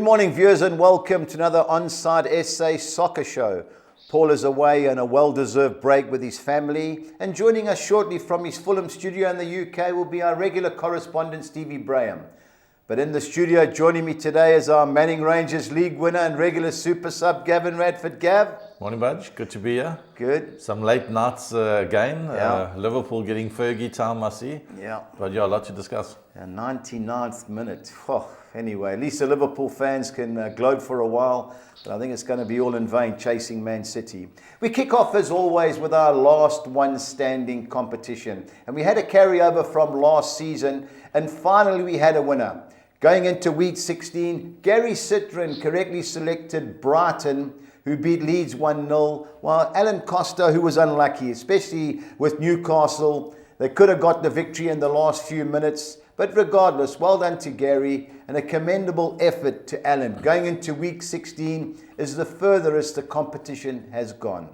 morning, viewers, and welcome to another OnSide SA soccer show. Paul is away on a well-deserved break with his family, and joining us shortly from his Fulham studio in the UK will be our regular correspondent, Stevie Braham. But in the studio, joining me today is our Manning Rangers League winner and regular super sub, Gavin Radford. Gav? Morning, Budge. Good to be here. Good. Some late nights again. Yeah. Liverpool getting Fergie time, I see. Yeah. But yeah, a lot to discuss. 99th minute. Anyway, at least the Liverpool fans can gloat for a while, but I think it's going to be all in vain chasing Man City. We kick off, as always, with our last one standing competition. And we had a carryover from last season, and finally we had a winner. Going into week 16, Gary Citron correctly selected Brighton, who beat Leeds 1-0, while Alan Costa, who was unlucky, especially with Newcastle. They could have got the victory in the last few minutes. But regardless, well done to Gary, and a commendable effort to Alan. Going into week 16 is the furthest the competition has gone.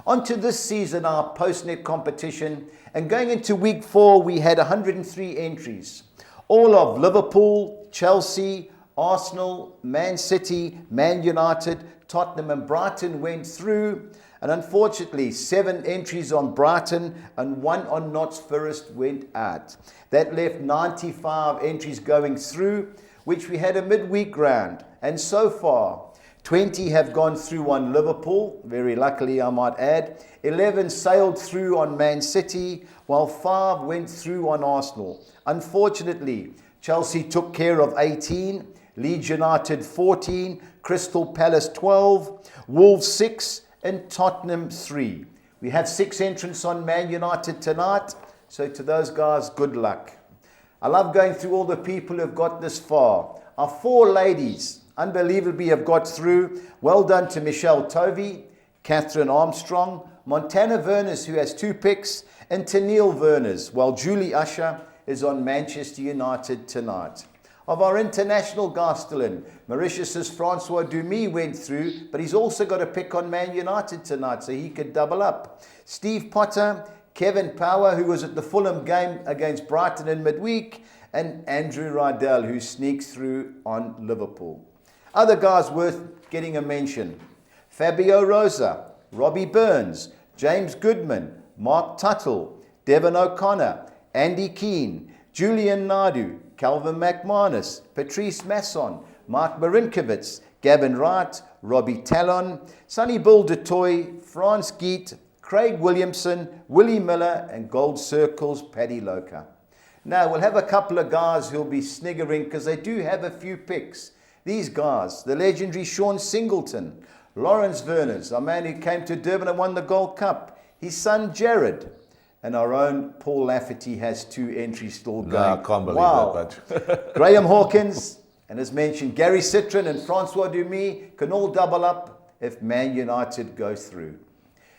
On to this season, our post-net competition, and going into week 4, we had 103 entries. All of Liverpool, Chelsea, Arsenal, Man City, Man United, Tottenham and Brighton went through. And unfortunately, 7 entries on Brighton and 1 on Notts Forest went out. That left 95 entries going through, which we had a midweek round. And so far, 20 have gone through on Liverpool, very luckily I might add. 11 sailed through on Man City, while 5 went through on Arsenal. Unfortunately, Chelsea took care of 18, Leeds United 14, Crystal Palace 12, Wolves 6, and Tottenham 3. We have 6 entrants on Man United tonight, so to those guys, good luck. I love going through all the people who have got this far. Our 4 ladies, unbelievably, have got through. Well done to Michelle Tovey, Catherine Armstrong, Montana Verners, who has 2 picks, and Tennille Verners, while Julie Usher is on Manchester United tonight. Of our international guys still in, Mauritius's Francois Dumi went through, but he's also got a pick on Man United tonight, so he could double up. Steve Potter, Kevin Power, who was at the Fulham game against Brighton in midweek, and Andrew Rydell, who sneaks through on Liverpool. Other guys worth getting a mention: Fabio Rosa, Robbie Burns, James Goodman, Mark Tuttle, Devon O'Connor, Andy Keane, Julian Naidu, Calvin McManus, Patrice Masson, Mark Marinkovitz, Gavin Wright, Robbie Talon, Sonny Bull DeToy, Franz Geet, Craig Williamson, Willie Miller, and Gold Circle's Paddy Loca. Now, we'll have a couple of guys who'll be sniggering because they do have a few picks. These guys, the legendary Sean Singleton, Lawrence Verners, our man who came to Durban and won the Gold Cup, his son Jared, and our own Paul Lafferty has 2 entries still going. No, I can't believe that, but Graham Hawkins, and as mentioned, Gary Citron and Francois Dumi can all double up if Man United go through.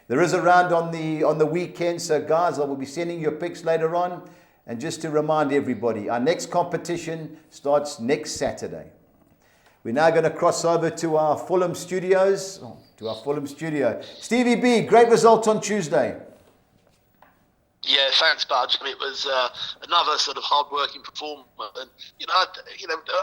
There is a round on the weekend, so guys, I will be sending your picks later on. And just to remind everybody, our next competition starts next Saturday. We're now going to cross over to our Fulham studios. Stevie B, great result on Tuesday. Yeah, thanks, Budge. It was another sort of hard-working performance, and I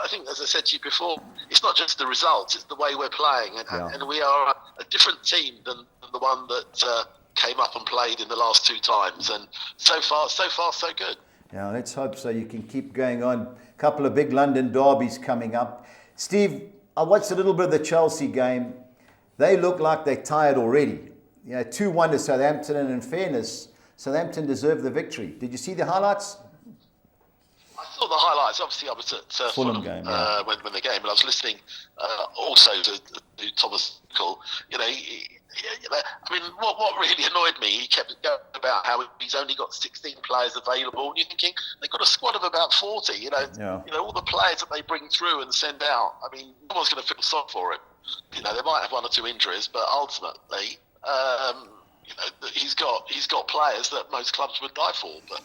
think, as I said to you before, it's not just the results; it's the way we're playing, and we are a different team than the one that came up and played in the last 2 times. And so far, so good. Yeah, let's hope so. You can keep going on. A couple of big London derbies coming up. Steve, I watched a little bit of the Chelsea game. They look like they're tired already. 2-1 to Southampton, and in fairness, Southampton deserved the victory. Did you see the highlights? I saw the highlights. Obviously, I was at Fulham game, when the game, and I was listening also to Thomas Tuchel. What really annoyed me, he kept going about how he's only got 16 players available, and you're thinking they've got a squad of about 40. All the players that they bring through and send out. I mean, no one's going to feel sorry for him. They might have 1 or 2 injuries, but ultimately, he's got players that most clubs would die for. But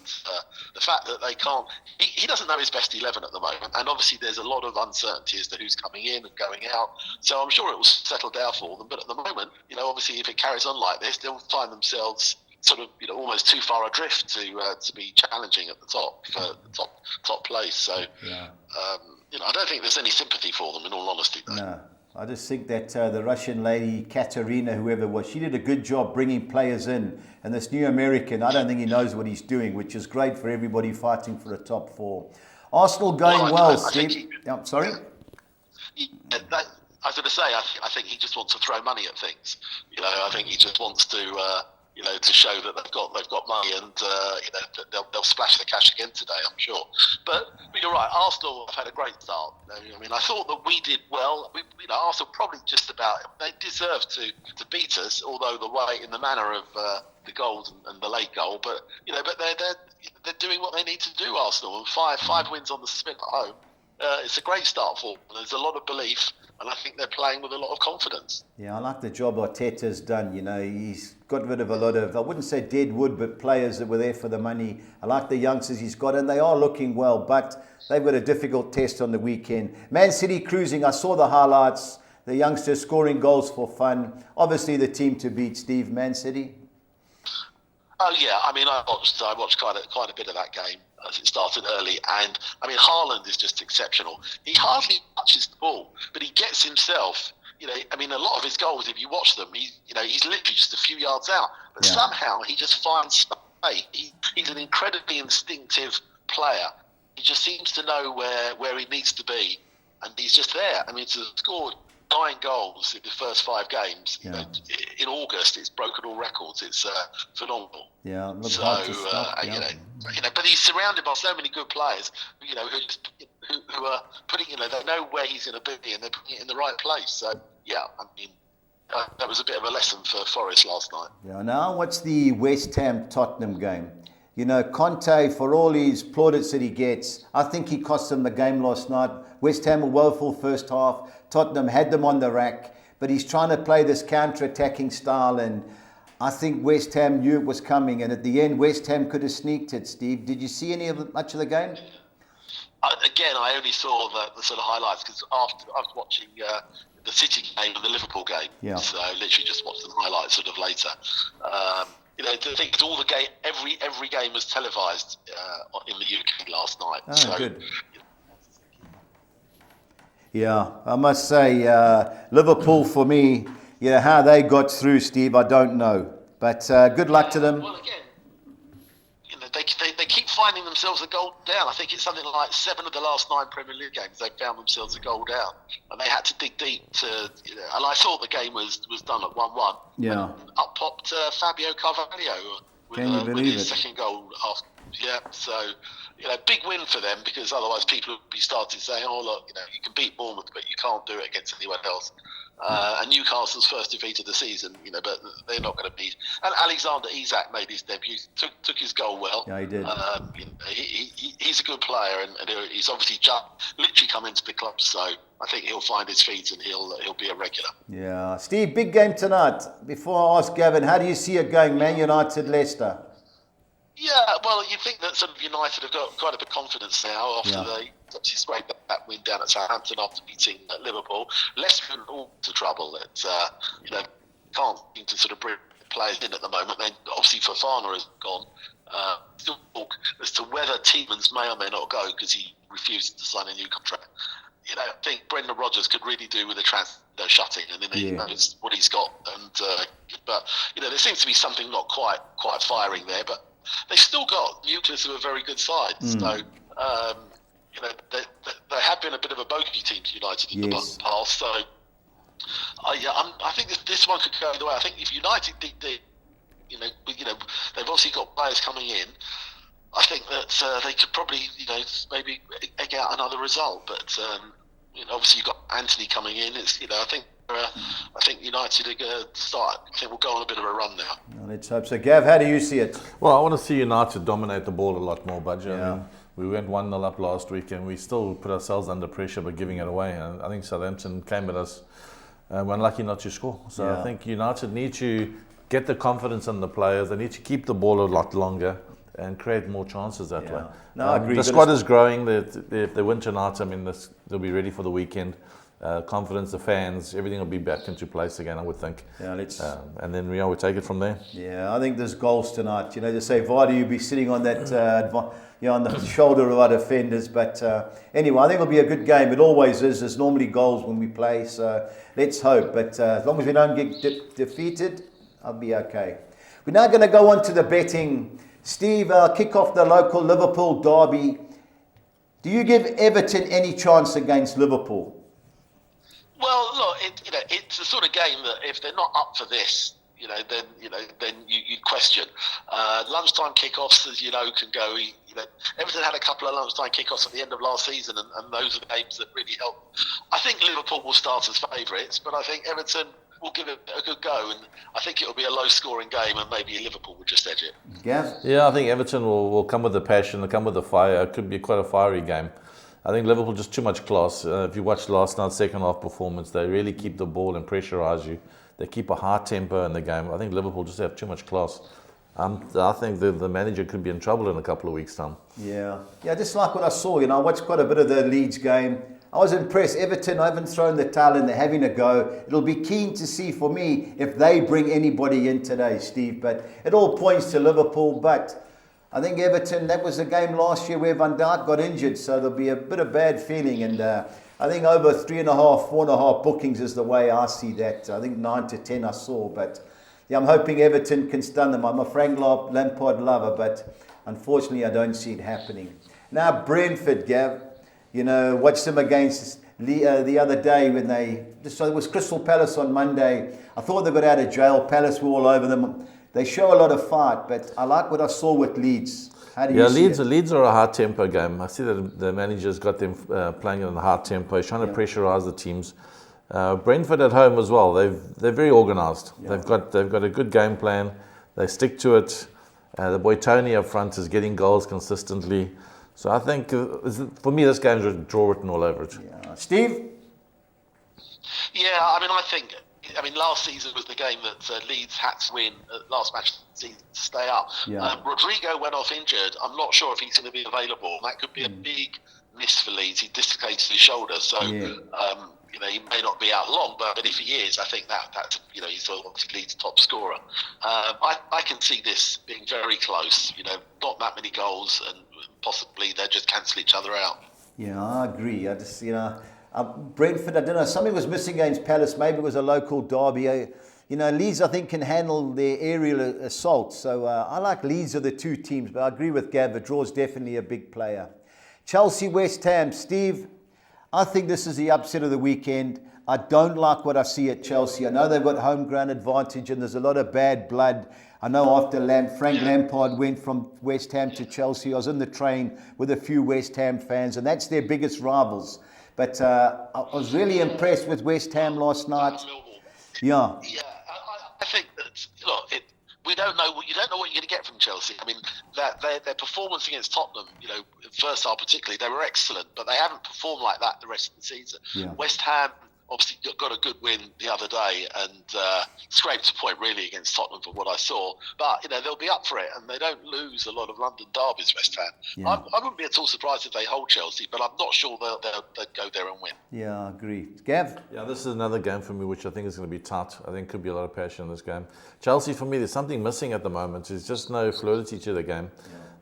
the fact that they can't, he doesn't know his best 11 at the moment, and obviously there's a lot of uncertainty as to who's coming in and going out. So I'm sure it will settle down for them. But at the moment, obviously if it carries on like this, they'll find themselves sort of almost too far adrift to be challenging at the top for the top place. So I don't think there's any sympathy for them, in all honesty. Though. No. I just think that the Russian lady, Katerina, whoever it was, she did a good job bringing players in. And this new American, I don't think he knows what he's doing, which is great for everybody fighting for a top 4. Arsenal going well, Steve. Sorry? I was going to say, I think he just wants to throw money at things. I think he just wants to, to show that they've got money, and they'll splash the cash again today, I'm sure. But you're right, Arsenal have had a great start. I mean, I thought that we did well. Arsenal probably just about, they deserved to beat us, although the way, in the manner of the goals and the late goal. But but they're doing what they need to do. Arsenal, and five wins on the spin at home. It's a great start for them. There's a lot of belief, and I think they're playing with a lot of confidence. Yeah, I like the job Arteta's done. He's got rid of a lot of, I wouldn't say dead wood, but players that were there for the money. I like the youngsters he's got, and they are looking well, but they've got a difficult test on the weekend. Man City cruising, I saw the highlights. The youngsters scoring goals for fun. Obviously the team to beat, Steve, Man City. Oh yeah, I mean, I watched quite a bit of that game as it started early, and I mean, Haaland is just exceptional. He hardly touches the ball, but he gets himself. I mean, a lot of his goals, if you watch them, he's literally just a few yards out, but somehow he just finds space. He's an incredibly instinctive player. He just seems to know where he needs to be, and he's just there. I mean, to have scored 9 goals in the first 5 games. In August, it's broken all records. It's phenomenal. Yeah, so but he's surrounded by so many good players. Who are putting. They know where he's going to be, and they're putting it in the right place. So I mean, that was a bit of a lesson for Forest last night. Yeah. Now, what's the West Ham Tottenham game? Conte, for all his plaudits that he gets, I think he cost them the game last night. West Ham were woeful first half. Tottenham had them on the rack, but he's trying to play this counter-attacking style, and I think West Ham knew it was coming, and at the end, West Ham could have sneaked it, Steve. Did you see much of the game? Again, I only saw the sort of highlights, because after I was watching the City game and the Liverpool game, so I literally just watched the highlights sort of later. The thing is, all the game, every game was televised in the UK last night. Oh, so, good. Yeah, I must say, Liverpool for me, how they got through, Steve, I don't know. But good luck to them. Well, again, they keep finding themselves a goal down. I think it's something like 7 of the last 9 Premier League games they found themselves a goal down, and they had to dig deep to. And I thought the game was done at 1-1. Yeah. Up popped Fabio Carvalho with his second goal after. Yeah, so big win for them, because otherwise people would be starting saying, "Oh look, you can beat Bournemouth, but you can't do it against anyone else." And Newcastle's first defeat of the season, but they're not going to beat. And Alexander Isak made his debut, took his goal well. Yeah, he did. He's a good player, and he's obviously just literally come into the club, so I think he'll find his feet and he'll be a regular. Yeah, Steve, big game tonight. Before I ask Gavin, how do you see it going, Man United, Leicester? Yeah, well, you think that sort of United have got quite a bit of confidence now after they obviously scraped that win down at Southampton after beating Liverpool. Leicester are all into trouble. It's can't seem to sort of bring players in at the moment. Then obviously Fofana has gone. Still talk as to whether Tielemans may or may not go, because he refused to sign a new contract. I think Brendan Rodgers could really do with a transfer shutting, and then he knows what he's got. And but there seems to be something not quite firing there, but. They've still got nucleus of a very good side. So, they have been a bit of a bogey team to United in the past. So, I think this one could go either way. I think if United dig deep, they've obviously got players coming in. I think that they could probably, maybe egg out another result. But obviously you've got Anthony coming in. It's, I think United are going to start. I think we'll go on a bit of a run now. Well, let's hope so. Gav, how do you see it? Well, I want to see United dominate the ball a lot more, Budge. I mean, we went 1-0 up last week, and we still put ourselves under pressure by giving it away. And I think Southampton came at us. We're unlucky not to score. So I think United need to get the confidence in the players. They need to keep the ball a lot longer and create more chances that way. No, I agree. The squad is growing. If they win tonight, I mean, they'll be ready for the weekend. confidence, the fans, everything will be back into place again, I would think. Yeah, let's. And then we take it from there. Yeah, I think there's goals tonight. You know, they say Vardy, you'll be sitting on that, on the shoulder of our defenders. But anyway, I think it'll be a good game. It always is. There's normally goals when we play, so let's hope. But as long as we don't get defeated, I'll be okay. We're now going to go on to the betting. Steve, kick off the local Liverpool derby. Do you give Everton any chance against Liverpool? Well, look, it's the sort of game that if they're not up for this, then you question. Lunchtime kickoffs, as you know, can go. Everton had a couple of lunchtime kickoffs at the end of last season, and those are the games that really help. I think Liverpool will start as favourites, but I think Everton will give it a good go, and I think it'll be a low-scoring game, and maybe Liverpool will just edge it. Yeah, I think Everton will come with the passion, they'll come with the fire. It could be quite a fiery game. I think Liverpool just too much class. If you watched last night's second half performance, they really keep the ball and pressurise you. They keep a high tempo in the game. I think Liverpool just have too much class. I think the manager could be in trouble in a couple of weeks' time. Yeah, just like what I saw. I watched quite a bit of the Leeds game. I was impressed. Everton, I haven't thrown the towel in. They're having a go. It'll be keen to see for me if they bring anybody in today, Steve. But it all points to Liverpool. But I think Everton, that was the game last year where Van Dijk got injured. So there'll be a bit of bad feeling. And I think over 3.5, 4.5 bookings is the way I see that. I think 9 to 10 I saw. But yeah, I'm hoping Everton can stun them. I'm a Frank Lampard lover, but unfortunately I don't see it happening. Now Brentford, Gav. Watched them against the other day when it was Crystal Palace on Monday. I thought they got out of jail. Palace were all over them. They show a lot of fight, but I like what I saw with Leeds. How do you see it? Leeds are a high tempo game. I see that the manager's got them playing in a high tempo. He's trying to pressurise the teams. Brentford at home as well. They're very organised. Yeah. They've got a good game plan. They stick to it. The boy Tony up front is getting goals consistently. So I think, for me, this game's a draw written all over it. Yeah. Steve? Yeah, I mean, last season was the game that Leeds had to win, last match of the season, to stay up. Yeah. Rodrigo went off injured. I'm not sure if he's going to be available. That could be a big miss for Leeds. He dislocated his shoulder, so he may not be out long. But if he is, I think that's he's obviously Leeds' top scorer. I can see this being very close. Not that many goals, and possibly they'll just cancel each other out. Yeah, I agree. I just, Brentford, I don't know, something was missing against Palace. Maybe it was a local derby. Leeds, I think, can handle their aerial assault. So I like Leeds are the two teams, but I agree with Gav. The draw is definitely a big player. Chelsea, West Ham. Steve, I think this is the upset of the weekend. I don't like what I see at Chelsea. I know they've got home ground advantage and there's a lot of bad blood. I know after Frank Lampard went from West Ham to Chelsea, I was in the train with a few West Ham fans, and that's their biggest rivals. But I was really impressed with West Ham last night. Yeah. Yeah, I think that, you don't know what you're going to get from Chelsea. I mean, their performance against Tottenham, first half particularly, they were excellent, but they haven't performed like that the rest of the season. Yeah. West Ham obviously got a good win the other day and scraped a point really against Tottenham from what I saw. But, they'll be up for it, and they don't lose a lot of London derbies, West Ham. Yeah. I wouldn't be at all surprised if they hold Chelsea, but I'm not sure they'll go there and win. Yeah, I agree. Gav? Yeah, this is another game for me which I think is going to be tight. I think could be a lot of passion in this game. Chelsea, for me, there's something missing at the moment. There's just no fluidity to the game.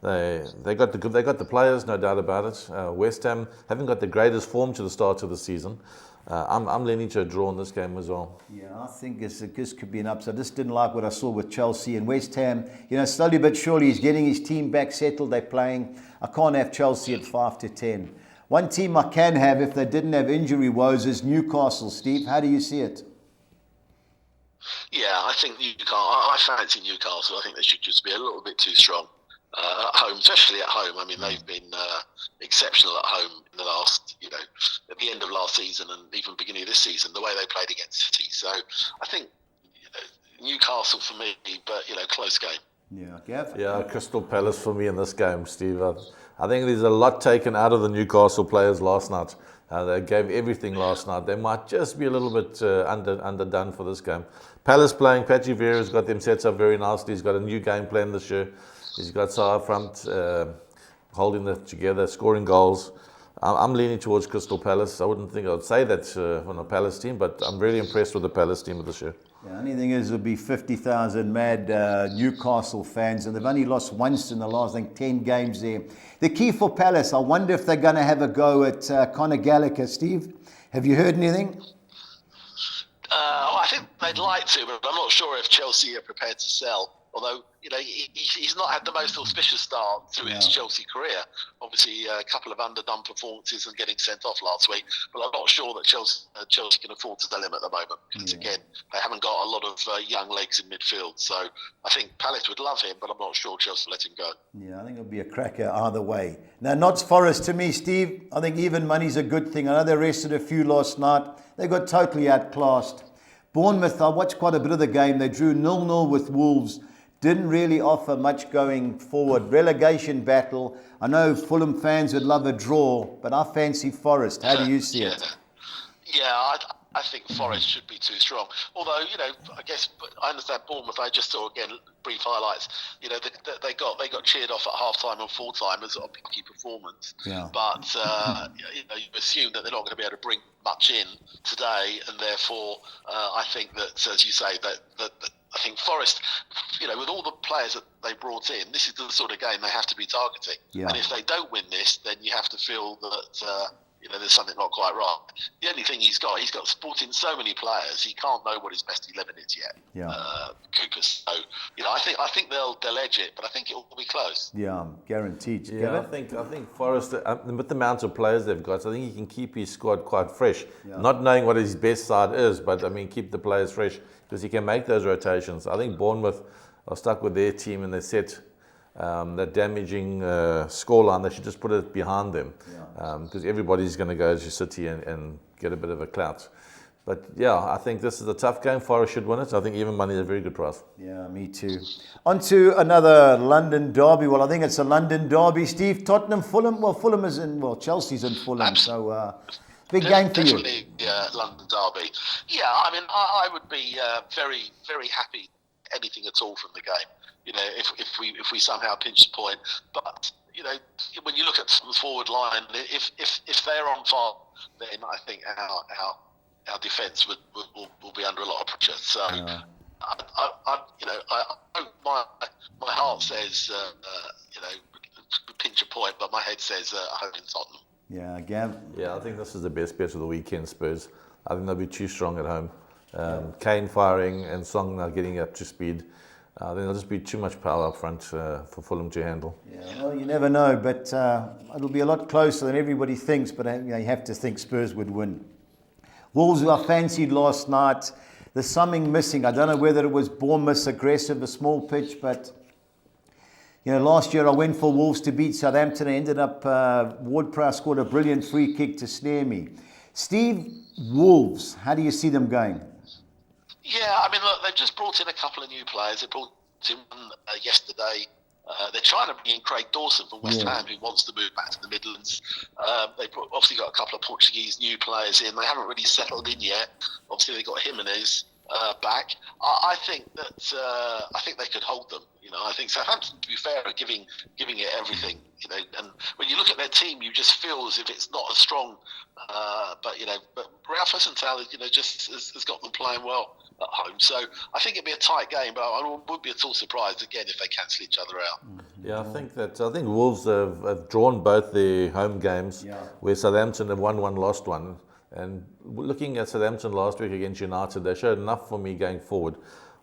Yeah. They got the players, no doubt about it. West Ham haven't got the greatest form to the start of the season. I'm leaning to a draw in this game as well. Yeah, I think this could be an upset. I just didn't like what I saw with Chelsea and West Ham. Slowly but surely he's getting his team back settled. They're playing. I can't have Chelsea at 5 to 10. One team I can have if they didn't have injury woes is Newcastle. Steve, how do you see it? Yeah, I think Newcastle. I fancy Newcastle. I think they should just be a little bit too strong. At home, especially at home. I mean, they've been exceptional at home in the last, at the end of last season and even beginning of this season, the way they played against City. So I think Newcastle for me, but close game. Yeah, Gav? Yeah, Crystal Palace for me in this game, Steve. I think there's a lot taken out of the Newcastle players last night. They gave everything last night. They might just be a little bit underdone for this game. Palace playing, Patrick Vieira's got them set up very nicely. He's got a new game plan this year. He's got Saar front holding it together, scoring goals. I'm leaning towards Crystal Palace. I wouldn't think I'd say that on a Palace team, but I'm really impressed with the Palace team this year. Yeah, only thing is, there'll be 50,000 mad Newcastle fans, and they've only lost once in the last, I think, 10 games there. The key for Palace, I wonder if they're going to have a go at Conor Gallagher. Steve, have you heard anything? I think they'd like to, but I'm not sure if Chelsea are prepared to sell. Although, he's not had the most auspicious start to his Chelsea career. Obviously, a couple of underdone performances and getting sent off last week. But I'm not sure that Chelsea can afford to sell him at the moment. Because, again, they haven't got a lot of young legs in midfield. So I think Palace would love him, but I'm not sure Chelsea will let him go. Yeah, I think it'll be a cracker either way. Now, Notts Forest, to me, Steve, I think even money's a good thing. I know they rested a few last night. They got totally outclassed. Bournemouth, I watched quite a bit of the game. They drew 0-0 with Wolves. Didn't really offer much going forward. Relegation battle. I know Fulham fans would love a draw, but I fancy Forest. How do you see it? Yeah, I think Forest should be too strong. Although, I guess I understand Bournemouth. I just saw again brief highlights. They got cheered off at half time and full time as a picky performance. Yeah. But you assume that they're not going to be able to bring much in today, and therefore I think that, as you say, that I think Forest, with all the players that they brought in, this is the sort of game they have to be targeting. Yeah. And if they don't win this, then you have to feel that there's something not quite right. The only thing he's got brought in so many players, he can't know what his best 11 is yet. Yeah. Kukas. So I think they'll edge it, but I think it will be close. Yeah, guaranteed. Yeah, I think Forest, with the amount of players they've got, I think he can keep his squad quite fresh. Yeah. Not knowing what his best side is, but keep the players fresh because he can make those rotations. I think Bournemouth are stuck with their team and they set that damaging scoreline. They should just put it behind them because everybody's going to go to City and get a bit of a clout. But yeah, I think this is a tough game. Forest should win it. I think even money is a very good price. Yeah, me too. On to another London derby. Well, I think it's a London derby, Steve. Tottenham, Fulham. Well, Fulham is in, Chelsea's in Fulham. So big game for you. Definitely London derby. Yeah, I would be very, very happy anything at all from the game. If we somehow pinch the point, but when you look at the forward line, if they're on fire, then I think our defence will be under a lot of pressure. So I hope my heart says pinch a point, but my head says home in Tottenham. Yeah, Gav. Yeah, I think this is the best bet of the weekend. Spurs. I think they'll be too strong at home. Kane firing and Song now getting up to speed. Then there'll just be too much power up front for Fulham to handle. Yeah, well, you never know, but it'll be a lot closer than everybody thinks, but you have to think Spurs would win. Wolves were fancied last night. There's something missing. I don't know whether it was Bournemouth's aggressive, a small pitch, but last year I went for Wolves to beat Southampton. I ended up, Ward-Prowse scored a brilliant free kick to snare me. Steve, Wolves, how do you see them going? Yeah, look, they've just brought in a couple of new players. They brought in one yesterday. They're trying to bring in Craig Dawson from West Ham, who wants to move back to the Midlands. They've obviously got a couple of Portuguese new players in. They haven't really settled in yet. Obviously, they've got Jimenez back. I think they could hold them. I think Southampton, to be fair, are giving it everything. And when you look at their team, you just feel as if it's not as strong. But Ralph Hasenthal, just has got them playing well at home. So I think it'd be a tight game, but I would be at all surprised again if they cancel each other out. Yeah, I think Wolves have drawn both their home games, where Southampton have won one, lost one. And looking at Southampton last week against United, they showed enough for me going forward.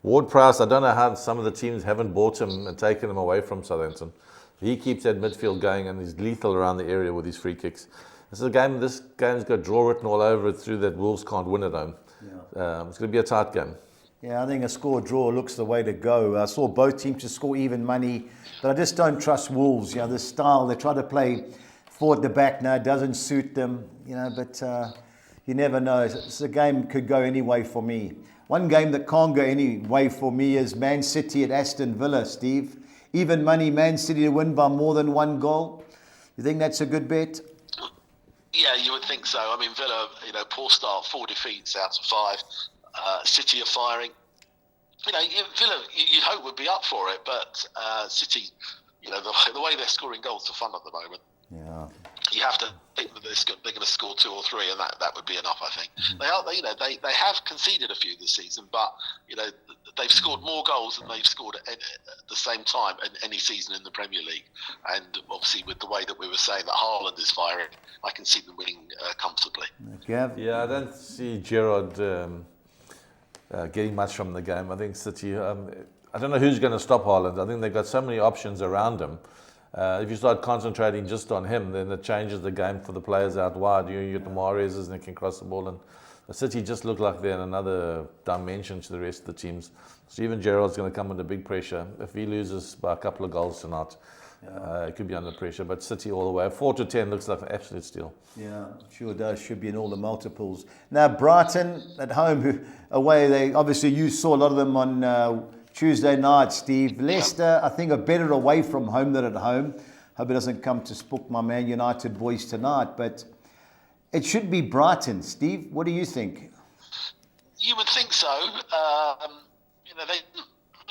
Ward-Prowse, I don't know how some of the teams haven't bought him and taken him away from Southampton. He keeps that midfield going and he's lethal around the area with his free kicks. This game's got draw written all over it through that Wolves can't win at home. It's going to be a tight game. Yeah, I think a score-draw looks the way to go. I saw both teams to score even money, but I just don't trust Wolves. The style, they try to play four at the back now, it doesn't suit them, but you never know. The game could go any way for me. One game that can't go any way for me is Man City at Aston Villa, Steve. Even money, Man City to win by more than one goal. You think that's a good bet? Yeah, you would think so. Villa, poor start, 4 defeats out of 5. City are firing. Villa, you'd hope would be up for it, but City, the way they're scoring goals are fun at the moment. Yeah. you have to think that they're going to score 2 or 3, and that would be enough. I think they have conceded a few this season, but they've scored more goals than they've scored at the same time in any season in the Premier League. And obviously, with the way that we were saying that Haaland is firing, I can see them winning comfortably. Gav? Yeah, I don't see Gerrard getting much from the game. I think City. I don't know who's going to stop Haaland. I think they've got so many options around him. If you start concentrating just on him, then it changes the game for the players out wide. You get the Mahrez's and they can cross the ball, and the City just look like they're in another dimension to the rest of the teams. Steven Gerrard's going to come under big pressure. If he loses by a couple of goals tonight, it could be under pressure. But City all the way, 4-10 looks like an absolute steal. Yeah, sure does. Should be in all the multiples. Now Brighton at home, away. Obviously you saw a lot of them on Tuesday night, Steve. Leicester, I think, are better away from home than at home. Hope it doesn't come to spook my Man United boys tonight, but it should be Brighton. Steve, what do you think? You would think so. They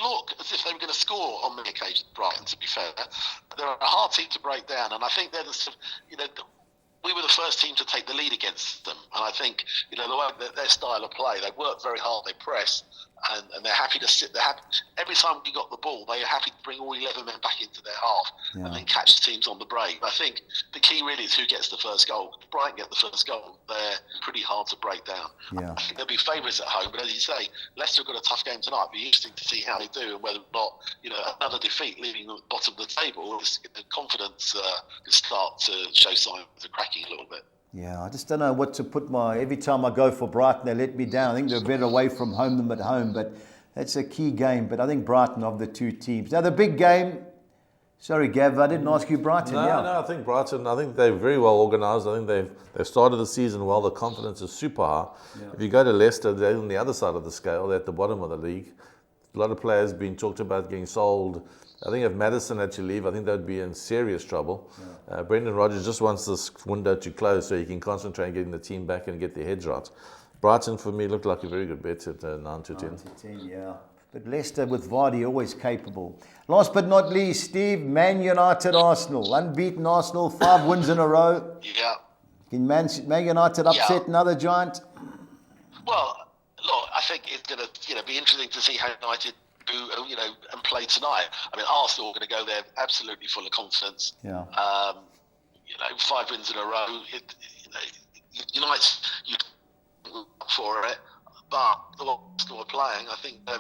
look as if they were going to score on many occasions, Brighton, to be fair. They're a hard team to break down, and I think they're we were the first team to take the lead against them. And I think, the way their style of play, they work very hard, they press, and they're happy to sit. Every time we got the ball, they are happy to bring all 11 men back into their half and then catch teams on the break. I think the key really is who gets the first goal. If Brighton get the first goal, they're pretty hard to break down. Yeah. I think they'll be favourites at home, but as you say, Leicester have got a tough game tonight. It'll be interesting to see how they do and whether or not, another defeat leaving them at the bottom of the table, the confidence can start to show signs of cracking a little bit. Yeah, I just don't know what to put every time I go for Brighton, they let me down. I think they're better away from home than at home, but that's a key game. But I think Brighton of the two teams. Now the big game, sorry Gav, I didn't ask you Brighton. No, I think Brighton, they're very well organised. I think they've started the season well. The confidence is super high. Yeah. If you go to Leicester, they're on the other side of the scale. They're at the bottom of the league. A lot of players being talked about getting sold. I think if Maddison had to leave, I think they'd be in serious trouble. Yeah. Brendan Rodgers just wants this window to close so he can concentrate on getting the team back and get their heads right. Brighton, for me, looked like a very good bet at 9-10. 9-10, yeah. But Leicester with Vardy always capable. Last but not least, Steve, Man United, Arsenal. Unbeaten Arsenal, 5 wins in a row. Yeah. Can Man United upset another giant? Well, look, I think it's going to be interesting to see how United and play tonight. I mean, Arsenal are going to go there absolutely full of confidence. Yeah. 5 wins in a row. United, you'd for it, but the way Arsenal are playing, I think they're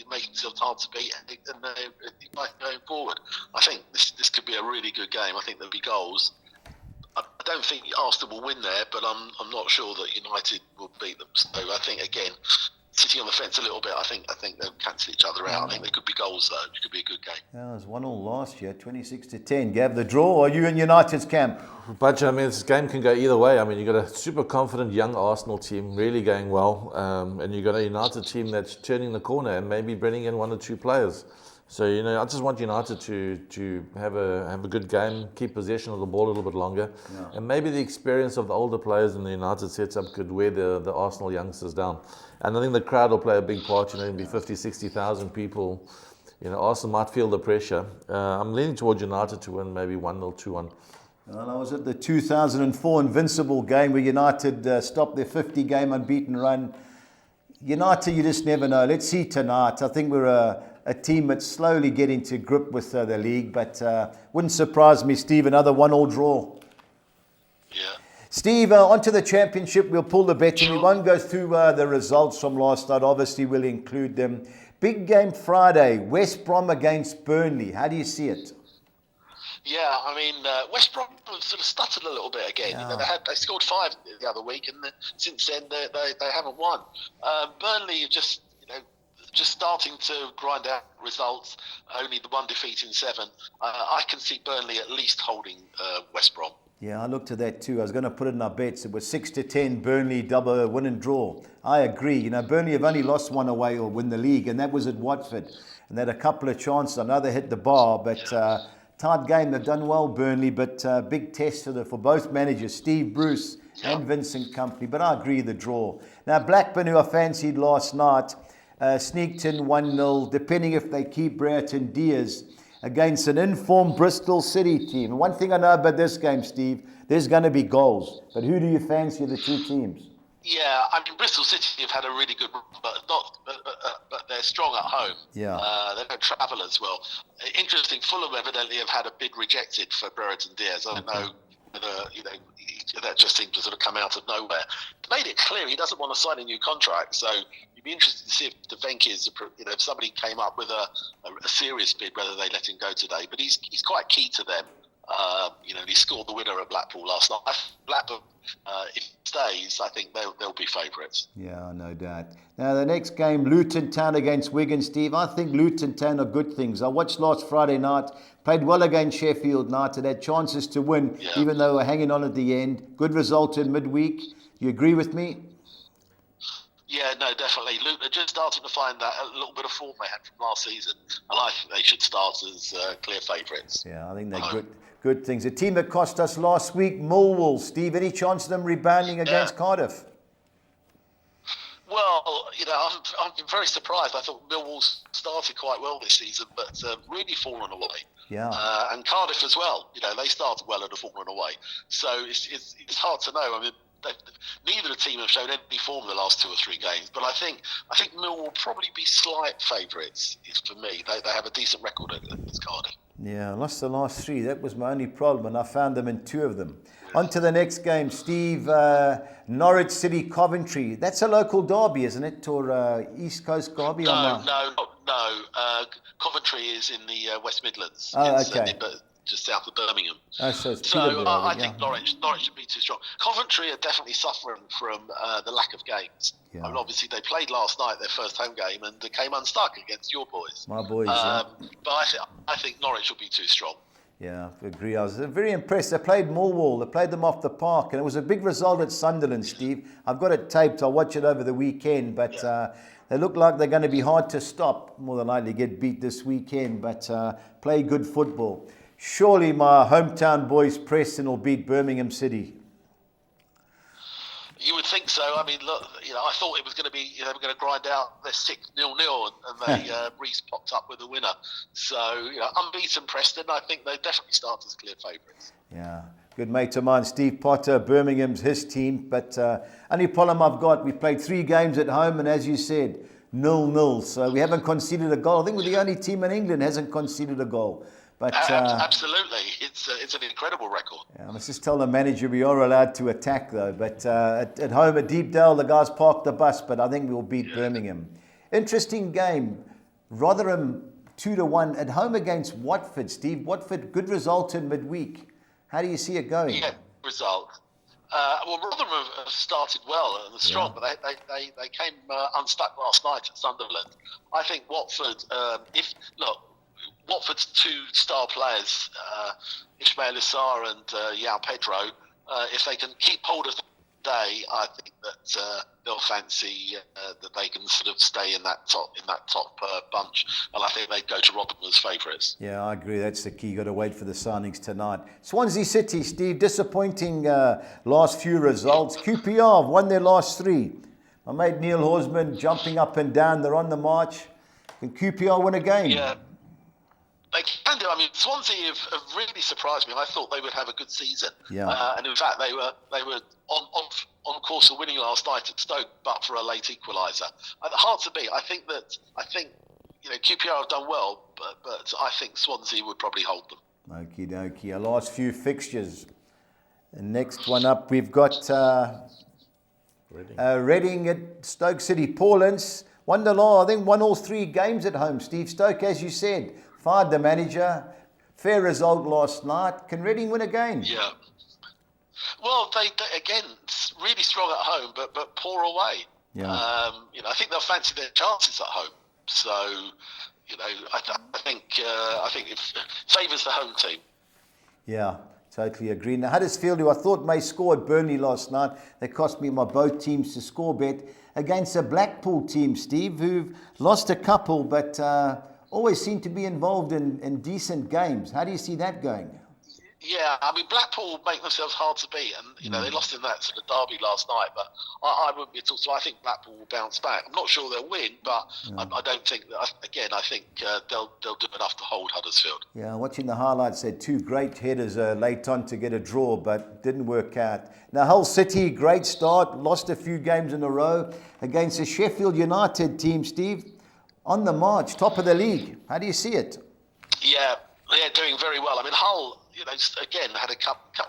making themselves hard to beat, and they're going forward. I think this could be a really good game. I think there'll be goals. I don't think Arsenal will win there, but I'm not sure that United will beat them. So I think, again, sitting on the fence a little bit, I think they'll cancel each other out. I think there could be goals, though. It could be a good game. Yeah, it was 1-1 last year, 26-10. Gav, the draw, or are you in United's camp? But this game can go either way. I mean, you've got a super confident young Arsenal team really going well, and you've got a United team that's turning the corner and maybe bringing in 1 or 2 players. So, I just want United to have a good game, keep possession of the ball a little bit longer. Yeah. And maybe the experience of the older players in the United setup could wear the Arsenal youngsters down. And I think the crowd will play a big part. It'll be 50, 60,000 people. Arsenal might feel the pressure. I'm leaning towards United to win maybe 1-0, 2-1. I was at the 2004 Invincible game where United stopped their 50-game unbeaten run. United, you just never know. Let's see tonight. I think we're a team that's slowly getting to grip with the league, but wouldn't surprise me, Steve, another 1-1 draw. Yeah. Steve, onto the championship. We'll pull the bet and we won't go through the results from last night. Obviously, we'll include them. Big game Friday, West Brom against Burnley. How do you see it? Yeah, I mean, West Brom have sort of stuttered a little bit again. Yeah. They scored 5 the other week, and since then they haven't won. Burnley are just starting to grind out results. Only the 1 defeat in 7. I can see Burnley at least holding West Brom. Yeah, I looked at that too. I was going to put it in our bets. It was 6-10 Burnley double win and draw. I agree. Burnley have only lost 1 away or win the league, and that was at Watford. And they had a couple of chances. I know they hit the bar, but tight game. They've done well, Burnley, but big test for both managers, Steve Bruce and Vincent Kompany. But I agree, the draw. Now, Blackburn, who I fancied last night, sneaked in 1-0, depending if they keep Brereton Diaz. against an informed Bristol City team. And one thing I know about this game, Steve, there's going to be goals. But who do you fancy the two teams? Yeah, I mean, Bristol City have had a really good run, but they're strong at home. Yeah. They don't travel as well. Interesting, Fulham evidently have had a bid rejected for Brereton Diaz. I don't know whether, that just seemed to sort of come out of nowhere. Made it clear he doesn't want to sign a new contract, so you'd be interested to see if the Venkis, if somebody came up with a serious bid, whether they let him go today. But he's quite key to them. He scored the winner at Blackpool last night. Blackpool, if he stays, I think they'll be favourites. Yeah, no doubt. Now, the next game, Luton Town against Wigan, Steve. I think Luton Town are good things. I watched last Friday night, played well against Sheffield United, had chances to win, even though they were hanging on at the end. Good result in midweek. You agree with me? Yeah, no, definitely. Luton are just starting to find that a little bit of form they had from last season, and I think they should start as clear favourites. Yeah, I think they're good things. A team that cost us last week, Millwall. Steve, any chance of them rebounding against Cardiff? Well, I'm very surprised. I thought Millwall started quite well this season, but really fallen away. Yeah. And Cardiff as well. They started well and have fallen away. So it's hard to know. I mean, neither team have shown any form in the last 2 or 3 games, but I think Millwall will probably be slight favourites. For me, they have a decent record against Cardiff. Yeah, I lost the last 3. That was my only problem, and I found them in 2 of them. On to the next game, Steve. Norwich City, Coventry. That's a local derby, isn't it? Or East Coast derby? No. Coventry is in the West Midlands. Oh, okay. Just south of Birmingham. Oh, so it's I think Norwich should be too strong. Coventry are definitely suffering from the lack of games. Yeah. I mean, obviously, they played last night, their first home game, and they came unstuck against your boys. My boys, But I think Norwich will be too strong. Yeah, I agree. I was very impressed. They played Millwall. They played them off the park, and it was a big result at Sunderland, Steve. I've got it taped. I'll watch it over the weekend, but they look like they're going to be hard to stop. More than likely get beat this weekend, but play good football. Surely my hometown boys, Preston, will beat Birmingham City. You would think so. I mean, look, I thought it was going to be, they were going to grind out their 6-0, and they Reece popped up with a winner. So, unbeaten Preston, I think they definitely start as clear favourites. Yeah, good mate of mine, Steve Potter. Birmingham's his team, but only problem I've got, we played 3 games at home, and as you said, 0-0. So we haven't conceded a goal. I think we're the only team in England hasn't conceded a goal. But absolutely, it's an incredible record. Yeah, I must just tell the manager we are allowed to attack though. But at home at Deepdale, the guys parked the bus. But I think we'll beat Birmingham. Interesting game. Rotherham 2-1 at home against Watford. Steve, Watford, good result in midweek. How do you see it going? Yeah, result. Well, Rotherham have started well and strong, but they came unstuck last night at Sunderland. I think Watford, Watford's 2 star players, Ismail Issar and João Pedro, if they can keep hold of the day, I think that they'll fancy that they can sort of stay in that top bunch, and I think they'd go to Rotherham as favourites. Yeah, I agree. That's the key. Got to wait for the signings tonight. Swansea City, Steve, disappointing last few results. QPR have won their last 3. My mate Neil Horsman jumping up and down. They're on the march. Can QPR win a game? Yeah. They can do. I mean, Swansea have really surprised me. I thought they would have a good season, and in fact, they were on course of winning last night at Stoke, but for a late equaliser. Hard to beat. I think QPR have done well, but I think Swansea would probably hold them. Okie dokie. Our last few fixtures. The next one up, we've got Reading at Stoke City. Paul Ince won all 3 games at home. Steve, Stoke, as you said, fired the manager. Fair result last night. Can Reading win a game? Yeah. Well, they again really strong at home, but poor away. Yeah. I think they'll fancy their chances at home. So, I think it favours the home team. Yeah, totally agree. Now, Huddersfield, who I thought may score at Burnley last night, they cost me my both teams to score bet against a Blackpool team, Steve, who've lost a couple, but always seem to be involved in decent games. How do you see that going? Yeah, I mean, Blackpool make themselves hard to beat, and they lost in that sort of derby last night. But I wouldn't be at all. So I think Blackpool will bounce back. I'm not sure they'll win, but I don't think that. Again, I think they'll do enough to hold Huddersfield. Yeah, watching the highlights, they had 2 great headers late on to get a draw, but didn't work out. Now, Hull City, great start, lost a few games in a row against the Sheffield United team. Steve, on the march, top of the league. How do you see it? Yeah, they're doing very well. I mean, Hull, again, had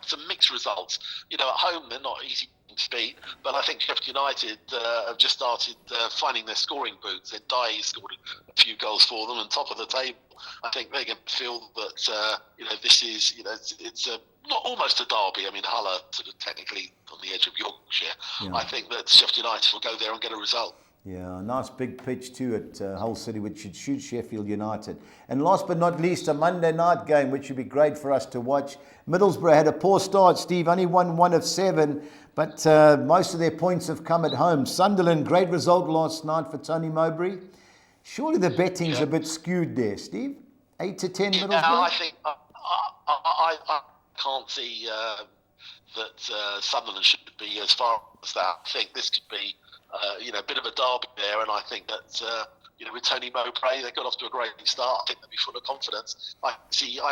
some mixed results. At home, they're not easy to beat, but I think Sheffield United have just started finding their scoring boots. And Dye scored a few goals for them, and top of the table. I think they're going to feel that, this is, it's not almost a derby. I mean, Hull are sort of technically on the edge of Yorkshire. Yeah. I think that Sheffield United will go there and get a result. Yeah, nice big pitch too at Hull City, which should suit Sheffield United. And last but not least, a Monday night game, which would be great for us to watch. Middlesbrough had a poor start, Steve, only won 1 of 7, but most of their points have come at home. Sunderland, great result last night for Tony Mowbray. Surely the betting's a bit skewed there, Steve? 8 to 10 Middlesbrough? Yeah, I think I can't see that Sunderland should be as far as that. I think this could be a bit of a derby there, and I think that with Tony Mowbray, they got off to a great start. I think they'll be full of confidence. I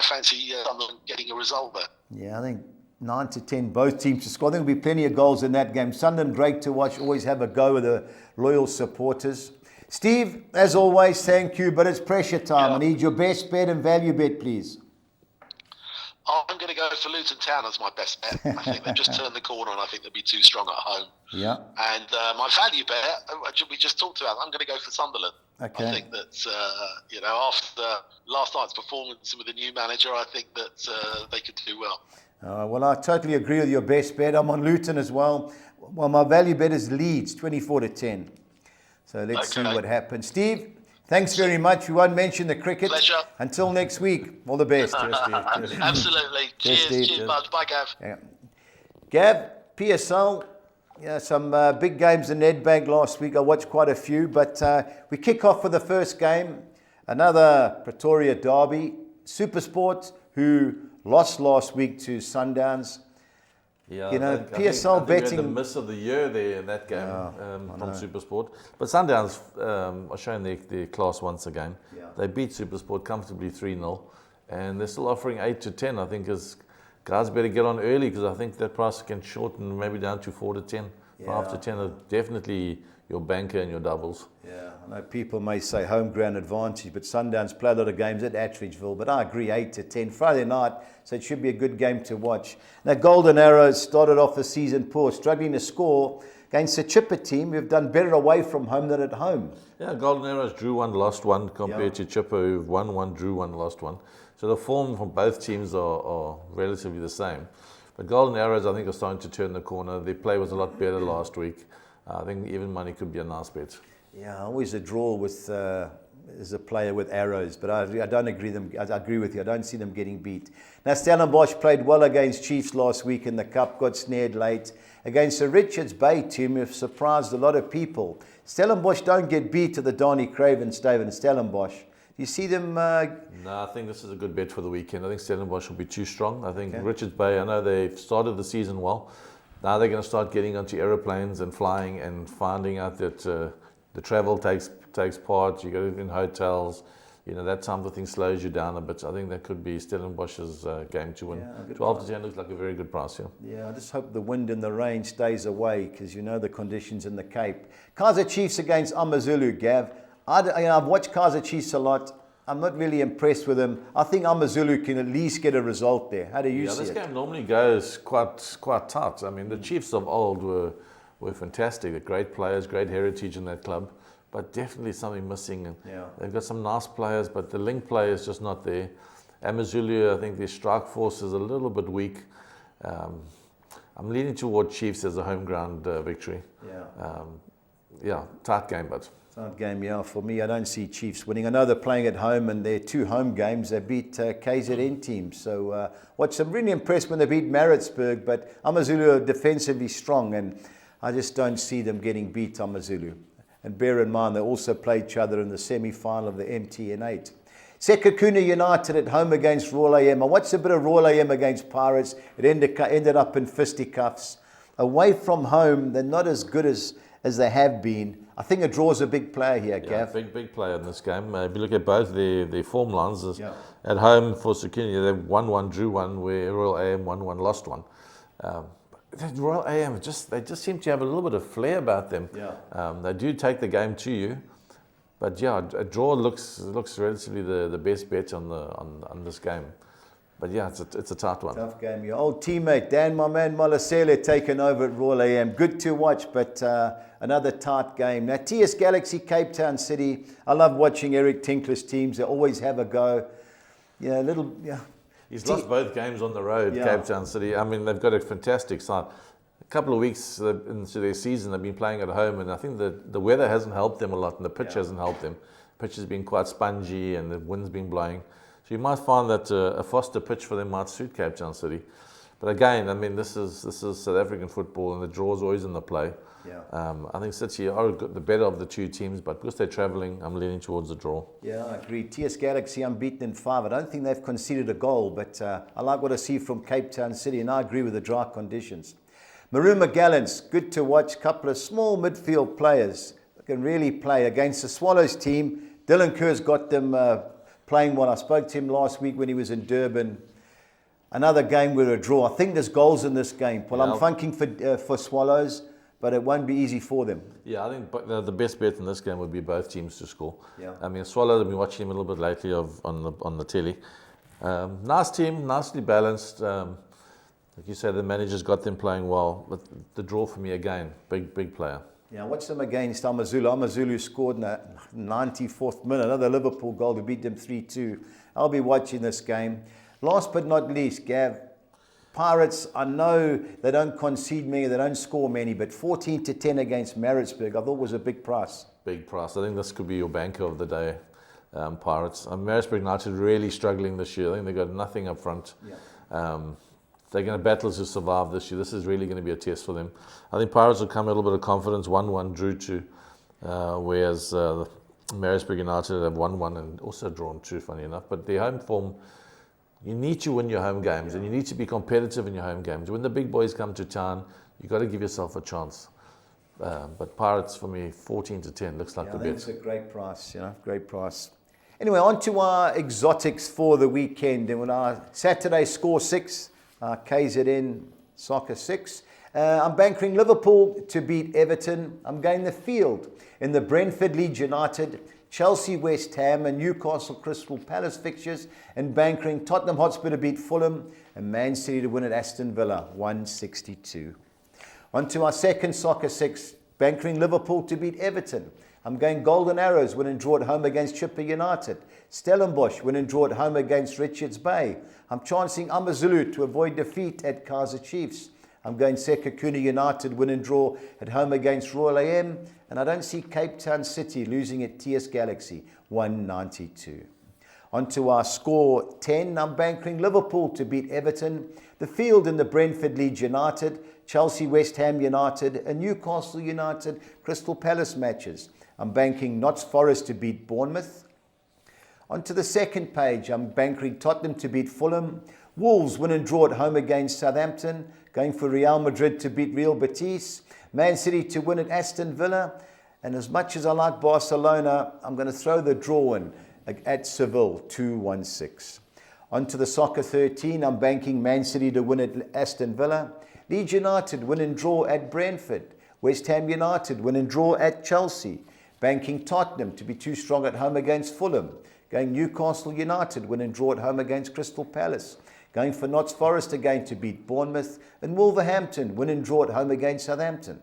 fancy Sunderland getting a result there. Yeah, I think 9 to 10, both teams to score. I think there'll be plenty of goals in that game. Sunderland, great to watch. Always have a go with the loyal supporters. Steve, as always, thank you, but it's pressure time. I need your best bet and value bet, please. I'm going to go for Luton Town as my best bet. I think they've just turned the corner, and I think they'll be too strong at home. Yeah. And my value bet, which we just talked about, I'm going to go for Sunderland. Okay. I think that, after last night's performance with the new manager, I think that they could do well. Well, I totally agree with your best bet. I'm on Luton as well. Well, my value bet is Leeds, 24 to 10. So let's see what happens. Steve, thanks very much. We won't mention the cricket. Pleasure. Until next week. All the best. Cheers, Steve. Absolutely. Cheers, bud. Bye, Gav. Yeah. Gav, PSL, some big games in Nedbank last week. I watched quite a few, but we kick off with the first game. Another Pretoria derby. Supersport, who lost last week to Sundowns. Yeah, PSL betting. We had the miss of the year there in that game from Supersport. But Sundowns are showing their class once again. Yeah. They beat Supersport comfortably 3-0, and they're still offering 8 to 10. I think guys better get on early, because I think that price can shorten maybe down to 4 to 10. 5 to 10 are definitely your banker and your doubles. Yeah, I know people may say home ground advantage, but Sundowns play a lot of games at Attridgeville. But I agree, 8 to 10. Friday night, so it should be a good game to watch. Now, Golden Arrows started off the season poor, struggling to score against the Chipper team, who've done better away from home than at home. Yeah, Golden Arrows drew 1, lost 1, compared to Chipper, who've won 1, drew 1, lost 1. So the form from both teams are relatively the same. But Golden Arrows, I think, are starting to turn the corner. Their play was a lot better last week. I think even money could be a nice bet. Yeah, always a draw with as a player with Arrows, but I don't agree them. I agree with you. I don't see them getting beat. Now, Stellenbosch played well against Chiefs last week in the Cup, got snared late against the Richards Bay team, who have surprised a lot of people. Stellenbosch don't get beat to the Donny Cravens, David. Stellenbosch. Do you see them? No, I think this is a good bet for the weekend. I think Stellenbosch will be too strong. I think Richards Bay, I know they've started the season well. Now they're going to start getting onto aeroplanes and flying and finding out that the travel takes part. You go in hotels. That type of thing slows you down a bit. So I think that could be Stellenbosch's game to win. 12 to 10 looks like a very good price, Yeah, I just hope the wind and the rain stays away, because the conditions in the Cape. Kaiser Chiefs against Amazulu, Gav. I've watched Kaiser Chiefs a lot. I'm not really impressed with them. I think Amazulu can at least get a result there. How do you see it? This game normally goes quite tight. I mean, the Chiefs of old were fantastic. They're great players, great heritage in that club, but definitely something missing. And they've got some nice players, but the link play is just not there. Amazulu, I think their strike force is a little bit weak. I'm leaning toward Chiefs as a home ground victory. Tight game, but. Game, for me, I don't see Chiefs winning. I know they're playing at home, and their 2 home games, they beat KZN teams. So, I'm really impressed when they beat Maritzburg, but Amazulu are defensively strong, and I just don't see them getting beat, Amazulu. And bear in mind, they also played each other in the semi-final of the MTN 8. Sekhukhune United at home against Royal AM. I watched a bit of Royal AM against Pirates. It ended up in fisticuffs. Away from home, they're not as good as they have been. I think a draw is a big player here, Gav. Big player in this game. If you look at both their form lines, at home for Sekhukhune, they've 1-1, drew 1, where Royal AM 1-1, lost 1. Royal AM, they just seem to have a little bit of flair about them. They do take the game to you, but a draw looks relatively the best bet on this game. But it's a tight one. Tough game. Your old teammate Dan, my man Malasele, taken over at Royal AM. Good to watch, but another tight game. Now TS Galaxy, Cape Town City. I love watching Eric Tinkler's teams. They always have a go. He's lost both games on the road, Cape Town City. I mean, they've got a fantastic side. A couple of weeks into their season, they've been playing at home, and I think the weather hasn't helped them a lot, and the pitch hasn't helped them. The pitch has been quite spongy, and the wind's been blowing. So you might find that a Foster pitch for them might suit Cape Town City. But again, I mean, this is South African football, and the draw's always in the play. I think City are the better of the two teams, but because they're travelling, I'm leaning towards the draw. Yeah, I agree. TS Galaxy unbeaten in 5. I don't think they've conceded a goal, but I like what I see from Cape Town City, and I agree with the dry conditions. Maruma Gallants, good to watch. Couple of small midfield players that can really play against the Swallows team. Dylan Kerr's got them playing well. I spoke to him last week when he was in Durban. Another game with a draw. I think there's goals in this game. Well, I'm funking for Swallows, but it won't be easy for them. Yeah, I think the best bet in this game would be both teams to score. I mean, Swallows, I've been watching him a little bit lately on the telly. Nice team, nicely balanced. Like you said, the manager's got them playing well. But the draw for me again, big player. Yeah, I watched them against Amazulu. Amazulu scored in the 94th minute, another Liverpool goal to beat them 3-2. I'll be watching this game. Last but not least, Gav, Pirates, I know they don't concede many, they don't score many, but 14-10 against Maritzburg, I thought was a big price. Big price. I think this could be your banker of the day, Pirates. Maritzburg United really struggling this year. I think they've got nothing up front. They're going to battle to survive this year. This is really going to be a test for them. I think Pirates will come with a little bit of confidence. 1-1, drew 2, whereas Maritzburg United have 1-1 and also drawn 2, funny enough. But their home form, you need to win your home games, and you need to be competitive in your home games. When the big boys come to town, you've got to give yourself a chance. But Pirates, for me, 14-10 looks like the bet. It's a great price, great price. Anyway, on to our exotics for the weekend. And with our Saturday score 6, KZN Soccer 6. I'm bankering Liverpool to beat Everton. I'm going the field in the Brentford Leeds United, Chelsea West Ham and Newcastle Crystal Palace fixtures, and bankering Tottenham Hotspur to beat Fulham and Man City to win at Aston Villa 162. On to our second Soccer 6, bankering Liverpool to beat Everton. I'm going Golden Arrows win and draw at home against Chippa United. Stellenbosch win and draw at home against Richards Bay. I'm chancing Amazulu to avoid defeat at Kaiser Chiefs. I'm going Sekhukhune United win and draw at home against Royal AM. And I don't see Cape Town City losing at TS Galaxy 192. On to our score 10. I'm bankering Liverpool to beat Everton. The field in the Brentford Leeds United, Chelsea West Ham United and Newcastle United Crystal Palace matches. I'm banking Notts Forest to beat Bournemouth. On to the second page, I'm bankering Tottenham to beat Fulham. Wolves win and draw at home against Southampton. Going for Real Madrid to beat Real Betis. Man City to win at Aston Villa. And as much as I like Barcelona, I'm going to throw the draw in at Seville 2-1-6. On to the Soccer 13, I'm banking Man City to win at Aston Villa. Leeds United win and draw at Brentford. West Ham United win and draw at Chelsea. Banking Tottenham to be too strong at home against Fulham. Going Newcastle United win and draw at home against Crystal Palace. Going for Notts Forest again to beat Bournemouth. And Wolverhampton win and draw at home against Southampton.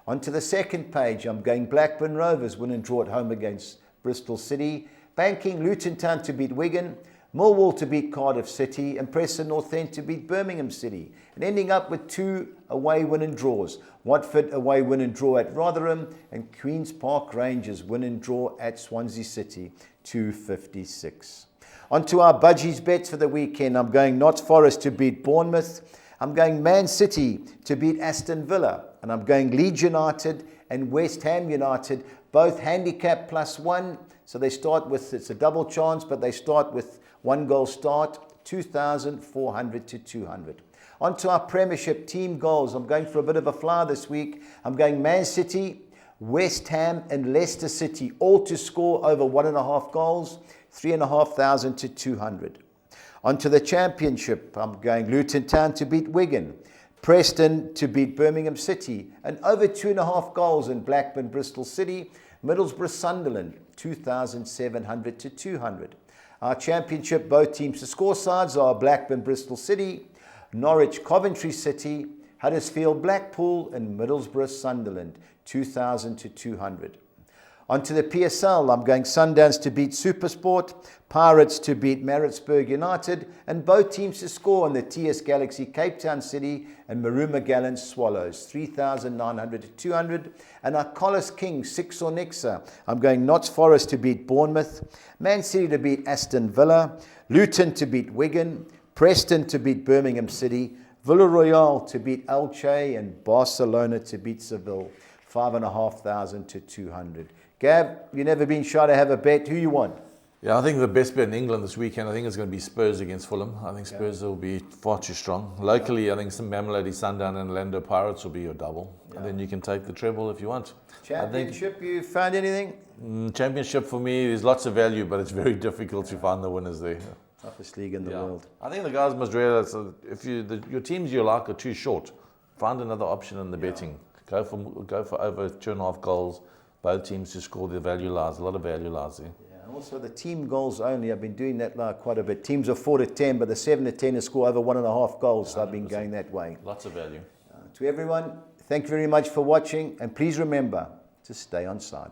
On to the second page, I'm going Blackburn Rovers win and draw at home against Bristol City. Banking Luton Town to beat Wigan. Millwall to beat Cardiff City. And Preston North End to beat Birmingham City. And ending up with 2 away win and draws. Watford away win and draw at Rotherham. And Queen's Park Rangers win and draw at Swansea City 256. On to our budgies bets for the weekend. I'm going Notts Forest to beat Bournemouth. I'm going Man City to beat Aston Villa. And I'm going Leeds United and West Ham United, both handicap +1 So they start with, it's a double chance, but they start with 1 goal start, 2,400 to 200. On to our Premiership team goals. I'm going for a bit of a flyer this week. I'm going Man City, West Ham and Leicester City, all to score over 1.5 goals, 3,500 to 200. On to the Championship. I'm going Luton Town to beat Wigan, Preston to beat Birmingham City, and over 2.5 goals in Blackburn Bristol City, Middlesbrough Sunderland, 2,700 to 200. Our Championship, both teams to score sides are Blackburn Bristol City, Norwich Coventry City, Huddersfield Blackpool and Middlesbrough Sunderland, 2,000 to 200. On to the PSL, I'm going Sundowns to beat Supersport, Pirates to beat Maritzburg United, and both teams to score on the TS Galaxy Cape Town City and Maruma Gallants Swallows, 3,900 to 200. And our Collis Kings, Six or Nixa, I'm going Notts Forest to beat Bournemouth, Man City to beat Aston Villa, Luton to beat Wigan, Preston to beat Birmingham City, Villarreal to beat Elche, and Barcelona to beat Seville, 5,500 to 200. Gav, you've never been shy to have a bet. Who you want? Yeah, I think the best bet in England this weekend, I think it's going to be Spurs against Fulham. I think Spurs will be far too strong. Locally, I think some Mamelodi Sundown and Orlando Pirates will be your double. Yeah. And then you can take the treble if you want. Championship, you found anything? Championship for me, there's lots of value, but it's very difficult to find the winners there. Toughest league in the world. I think the guys must realize that if your teams you like are too short, find another option in the betting. Go for over 2.5 goals. Both teams to score, their value lies. A lot of value lies there. Yeah, also the team goals only. I've been doing that quite a bit. Teams are 4 to 10, but the 7 to 10 is score over 1.5 goals. So I've been going that way. Lots of value. To everyone, thank you very much for watching, and please remember to stay on side.